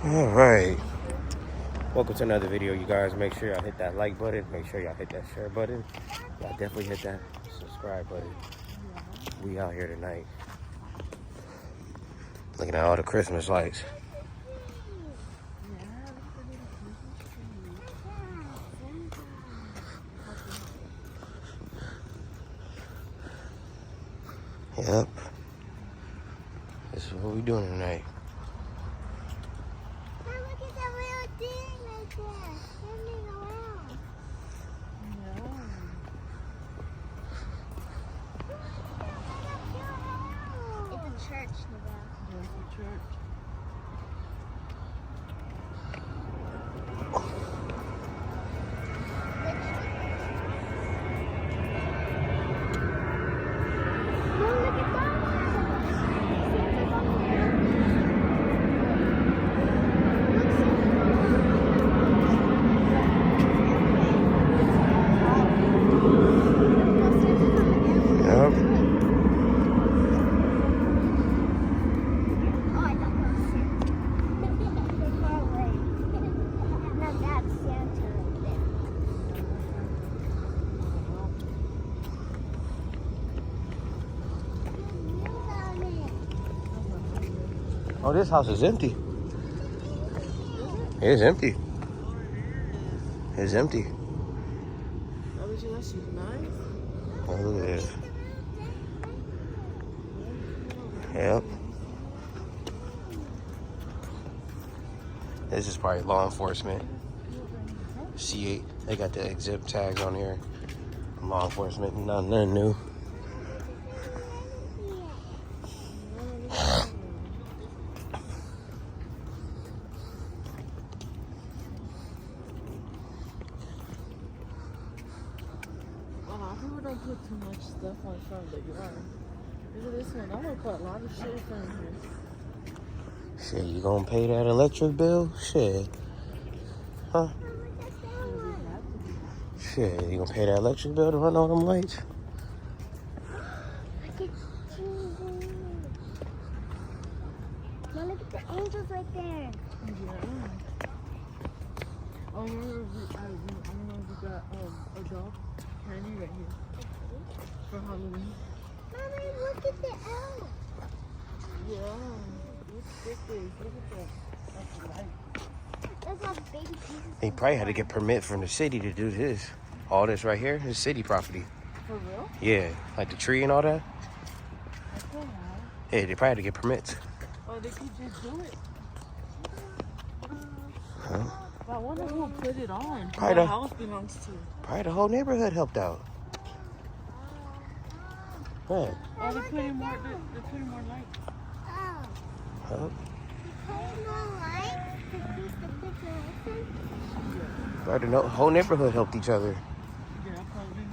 All right. Welcome to another video, you guys. Make sure y'all hit that like button. Make sure y'all hit that share button. Y'all definitely hit that subscribe button. We out here tonight. Looking at all the Christmas lights. Yep. This is what we doing tonight. Now look at that little thing right there, spinning around. It's a church, Nevada. It's a church. Oh, this house is empty. It's empty. It's empty. Oh, but that's nice. Oh, look at this. Yep. This is probably law enforcement. C8. They got the exhibit tags on here. Law enforcement. Nothing new. People don't put too much stuff on front of the yard. Look at this one. I'm gonna put a lot of shit in front of here. Shit, you gonna pay that electric bill? Shit. Huh? Shit, you gonna pay that electric bill to run all them lights? Now look at the angels right there. Yeah. Oh, I don't know if we got a dog candy right here for Halloween. Mommy, look at the elf. Yeah. Look at that. That's a light. There's all baby pieces. They probably had to get permit from the city to do this. All this right here is city property. For real? Yeah, like the tree and all that. That's so nice. Yeah, they probably had to get permits. Or they could just do it. Huh? But I wonder who put it on. Who Probably the the- house belongs to. Probably the whole neighborhood helped out. Yeah. Oh, they're putting more lights. Oh. Huh? Putting more lights to keep the picture open? Probably the whole neighborhood helped each other. Yeah, probably.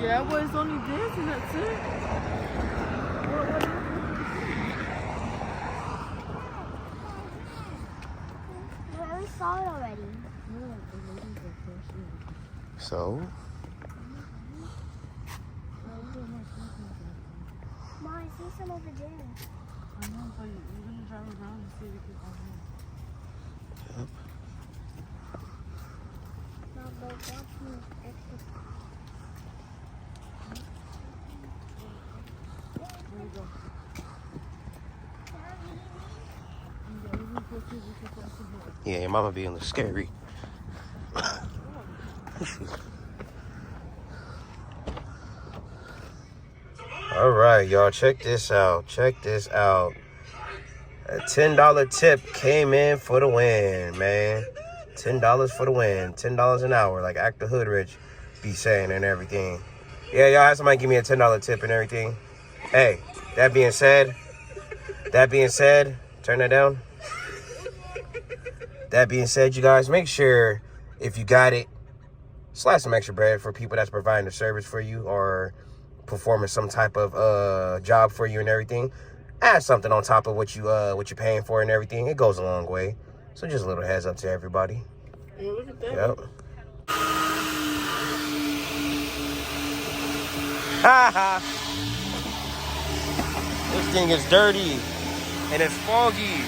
Yeah, well, it's only this and that's it. We already saw it already. So, Mom, I see some over there. I know, but you're going to drive around and see if you can find it. yep. Mom, but watch me extra. There you go. Yeah, your mama being a little scary. All right, y'all, check this out. Check this out. A $10 tip came in for the win, man. $10 for the win. $10 an hour, like Act the Hood Rich be saying and everything. Yeah, y'all had somebody give me a $10 tip and everything. Hey, that being said, turn that down. That being said, you guys, make sure if you got it, slide some extra bread for people that's providing the service for you or performing some type of job for you and everything. Add something on top of what you're paying for and everything. It goes a long way. So just a little heads up to everybody. Yeah, look at that. Yep. Ha ha. thing is dirty and it's foggy.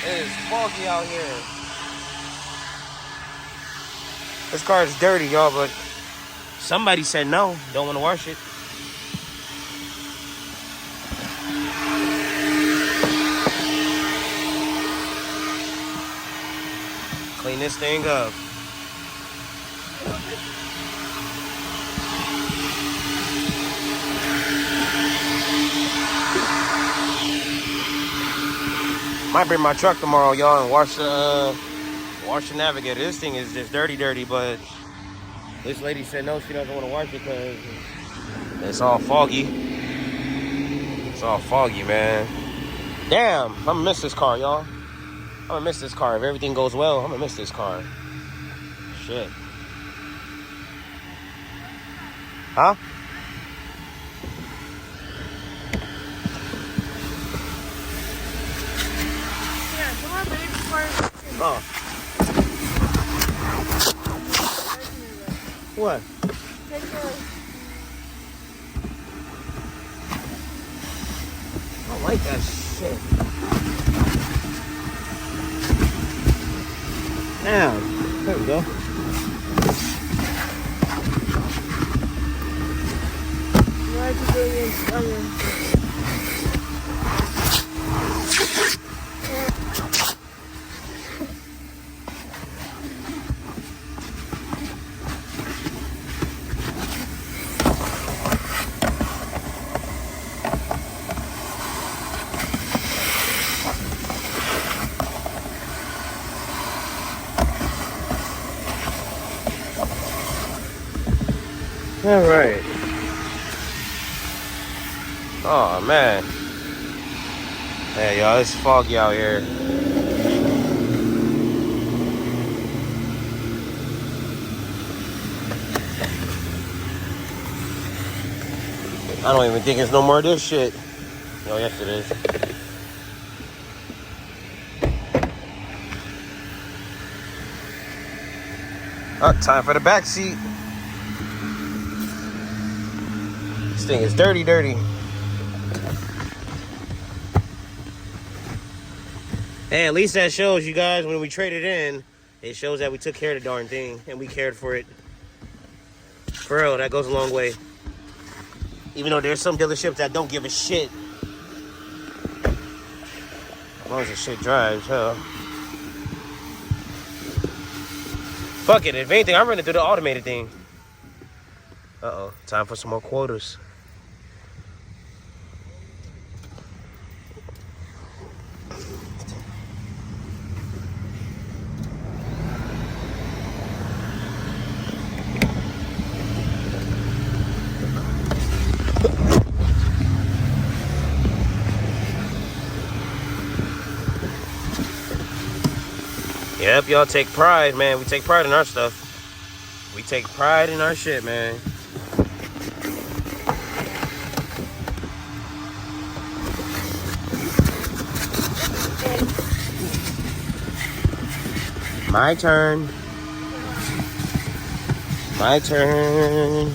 It is foggy out here. This car is dirty, y'all, but somebody said no. Don't want to wash it. Clean this thing up. Might bring my truck tomorrow, y'all, and wash the Navigator. This thing is just dirty, but this lady said no, she doesn't want to wash it because it's all foggy. It's all foggy, man. Damn, I'm gonna miss this car, y'all. I'm gonna miss this car. If everything goes well, I'm gonna miss this car. Shit. Huh? Yeah, come on, baby, before. Oh. What? Take care. I don't like that shit. Damn. There we go. Why did you do this? All right. Oh man. Hey y'all, it's foggy out here. I don't even think it's no more of this shit. Oh, yes it is. Oh, time for the back seat. This thing is dirty. Hey, at least that shows you guys when we traded in, it shows that we took care of the darn thing and we cared for it. For real, that goes a long way. Even though there's some dealerships that don't give a shit. As long as the shit drives, hell. Fuck it, if anything, I'm running through the automated thing. Uh-oh, time for some more quotas. Yep, y'all take pride, man. We take pride in our stuff. We take pride in our shit, man. My turn. My turn.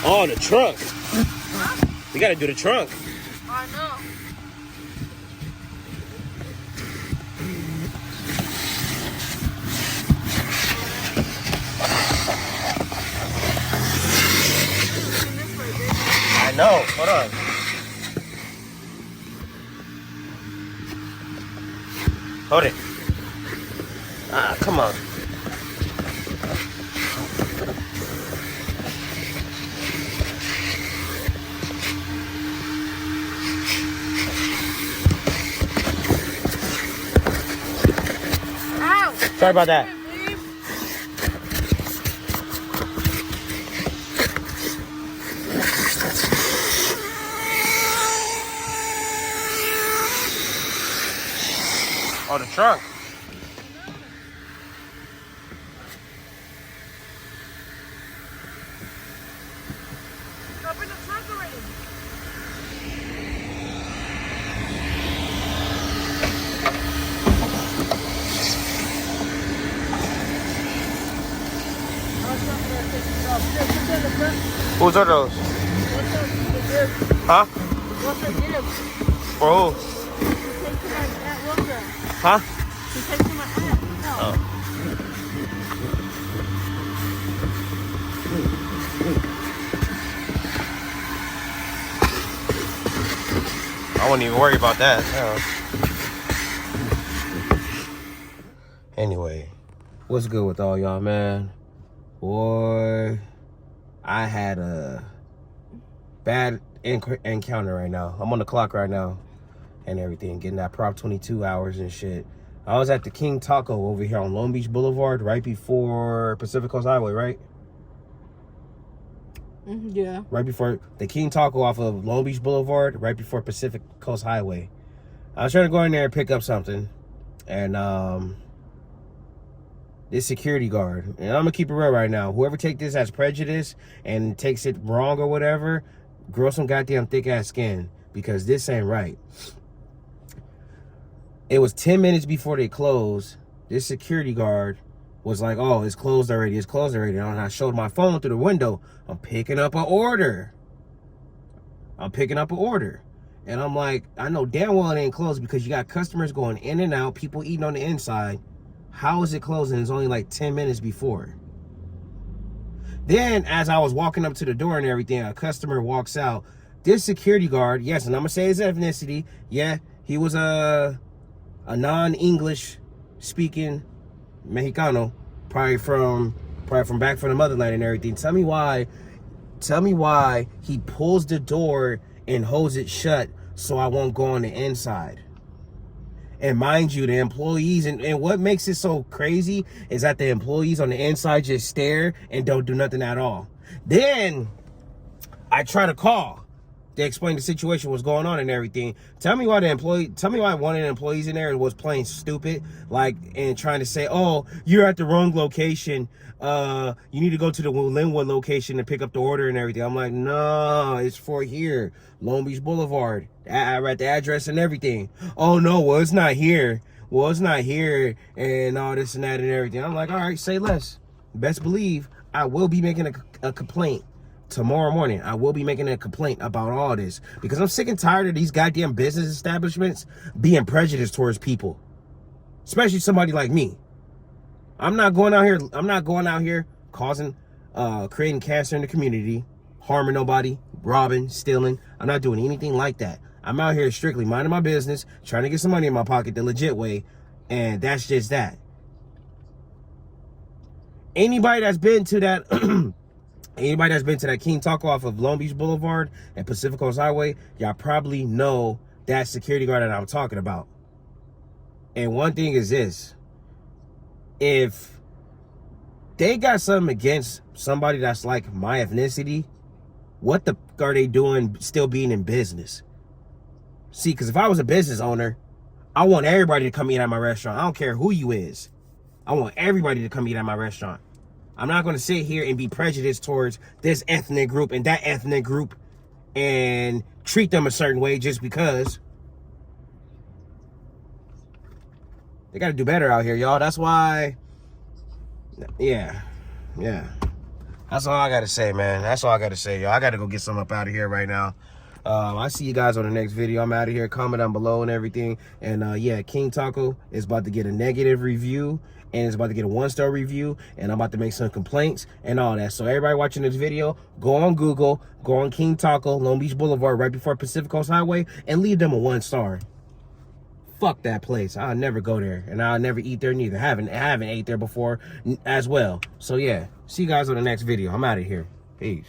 Oh, the trunk. We gotta do the trunk. I know. I know. Hold on. Hold it. Ah, come on. Ow! Sorry about that. Oh, the trunk. Whose are those? Huh? What's the gift? For who? Take to my Aunt Wilda. Huh? She takes to my aunt. No. Oh. I wouldn't even worry about that. Anyway, what's good with all y'all, man? Boy, I had a bad encounter right now. I'm on the clock right now and everything, getting that Prop 22 hours and shit. I was at the King Taco over here on Longbeach Boulevard, right before Pacific Coast Highway, right? Yeah. Right before the King Taco off of Longbeach Boulevard, right before Pacific Coast Highway. I was trying to go in there and pick up something, and this security guard, and I'm gonna keep it real right now. Whoever take this as prejudice and takes it wrong or whatever, grow some goddamn thick ass skin, because this ain't right. It was 10 minutes before they closed. This security guard was like, "Oh, it's closed already. It's closed already." And I showed my phone through the window. I'm picking up an order. And I'm like, I know damn well it ain't closed because you got customers going in and out, people eating on the inside. How is it closing? It's only like 10 minutes before. Then, as I was walking up to the door and everything, a customer walks out. This security guard, yes, and I'm gonna say his ethnicity. Yeah, he was a non-English speaking Mexicano, probably from back from the motherland and everything. Tell me why he pulls the door and holds it shut so I won't go on the inside. And mind you, the employees, and what makes it so crazy is that the employees on the inside just stare and don't do nothing at all. Then I try to call. They explain the situation, what's going on and everything. Tell me why one of the employees in there was playing stupid, like, and trying to say, "Oh, you're at the wrong location. You need to go to the Linwood location and pick up the order and everything." I'm like, "No, it's for here, Long Beach Boulevard. I read the address and everything." "Oh no, well it's not here. And all this and that and everything." I'm like, "All right, say less." Best believe I will be making a complaint. Tomorrow morning, I will be making a complaint about all this because I'm sick and tired of these goddamn business establishments being prejudiced towards people, especially somebody like me. I'm not going out here causing, creating cancer in the community, harming nobody, robbing, stealing. I'm not doing anything like that. I'm out here strictly minding my business, trying to get some money in my pocket the legit way, and that's just that. Anybody that's been to that King Taco off of Long Beach Boulevard and Pacific Coast Highway, y'all probably know that security guard that I'm talking about. And one thing is this: if they got something against somebody that's like my ethnicity, what the fuck are they doing still being in business? See, because if I was a business owner, I want everybody to come eat at my restaurant. I don't care who you is. I want everybody to come eat at my restaurant. I'm not going to sit here and be prejudiced towards this ethnic group and that ethnic group and treat them a certain way just because. They got to do better out here, y'all. That's why, yeah. That's all I got to say, man. That's all I got to say, y'all. I got to go get some up out of here right now. I see you guys on the next video. I'm out of here. Comment down below and everything. And yeah, King Taco is about to get a negative review. And it's about to get a 1-star review. And I'm about to make some complaints and all that. So everybody watching this video, go on Google. Go on King Taco, Long Beach Boulevard, right before Pacific Coast Highway. And leave them a 1-star. Fuck that place. I'll never go there. And I'll never eat there neither. I haven't ate there before as well. So yeah, see you guys on the next video. I'm out of here. Peace.